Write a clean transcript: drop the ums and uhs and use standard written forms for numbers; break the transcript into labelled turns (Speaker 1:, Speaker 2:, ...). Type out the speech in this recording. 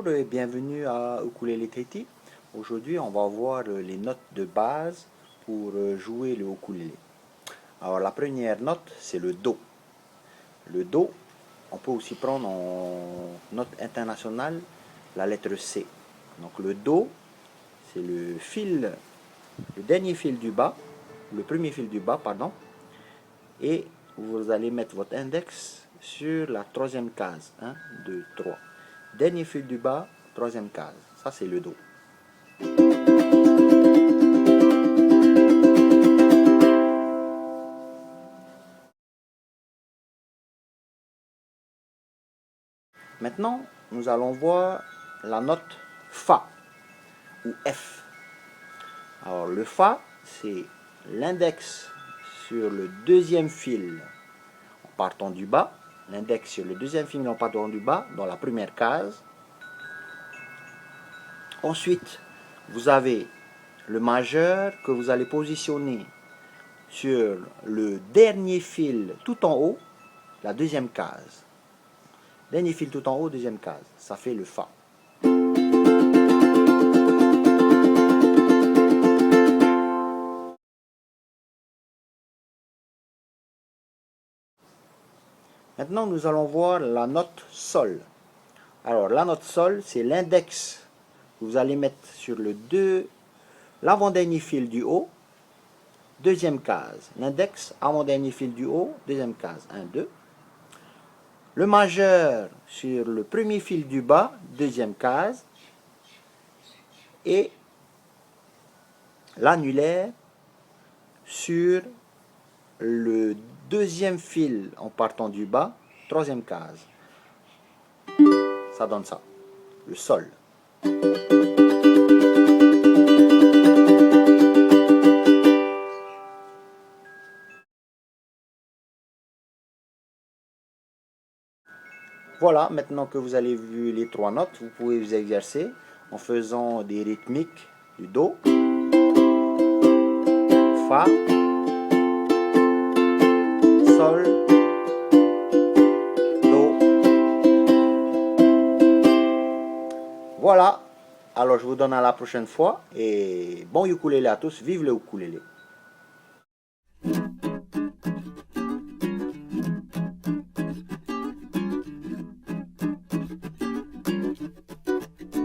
Speaker 1: Bonjour et bienvenue à Ukulele Tahiti. Aujourd'hui, on va voir les notes de base pour jouer le ukulélé. Alors, la première note, c'est le Do. Le Do, on peut aussi prendre en note internationale la lettre C. Donc, le Do, c'est le fil, le dernier fil du bas, le premier fil du bas, pardon. Et vous allez mettre votre index sur la troisième case. 1, 2, 3. Dernier fil du bas, troisième case. Ça, c'est le Do. Maintenant, nous allons voir la note Fa ou F. Alors, le Fa, c'est l'index sur le deuxième fil en partant du bas. L'index sur le deuxième fil en partant du bas, dans la première case. Ensuite, vous avez le majeur que vous allez positionner sur le dernier fil tout en haut, la deuxième case. Dernier fil tout en haut, deuxième case. Ça fait le Fa. Maintenant, nous allons voir la note Sol. Alors, la note Sol, c'est l'index que vous allez mettre sur l'avant-dernier fil du haut, deuxième case. L'index, avant-dernier fil du haut, deuxième case. 1, 2. Le majeur sur le premier fil du bas, deuxième case. Et l'annulaire sur le deuxième fil en partant du bas, troisième case. Ça donne ça, le Sol. Voilà, maintenant que vous avez vu les trois notes, vous pouvez vous exercer en faisant des rythmiques du Do, Fa, Sol, Do. Voilà, alors je vous donne à la prochaine fois et bon ukulélé à tous, vive le ukulélé.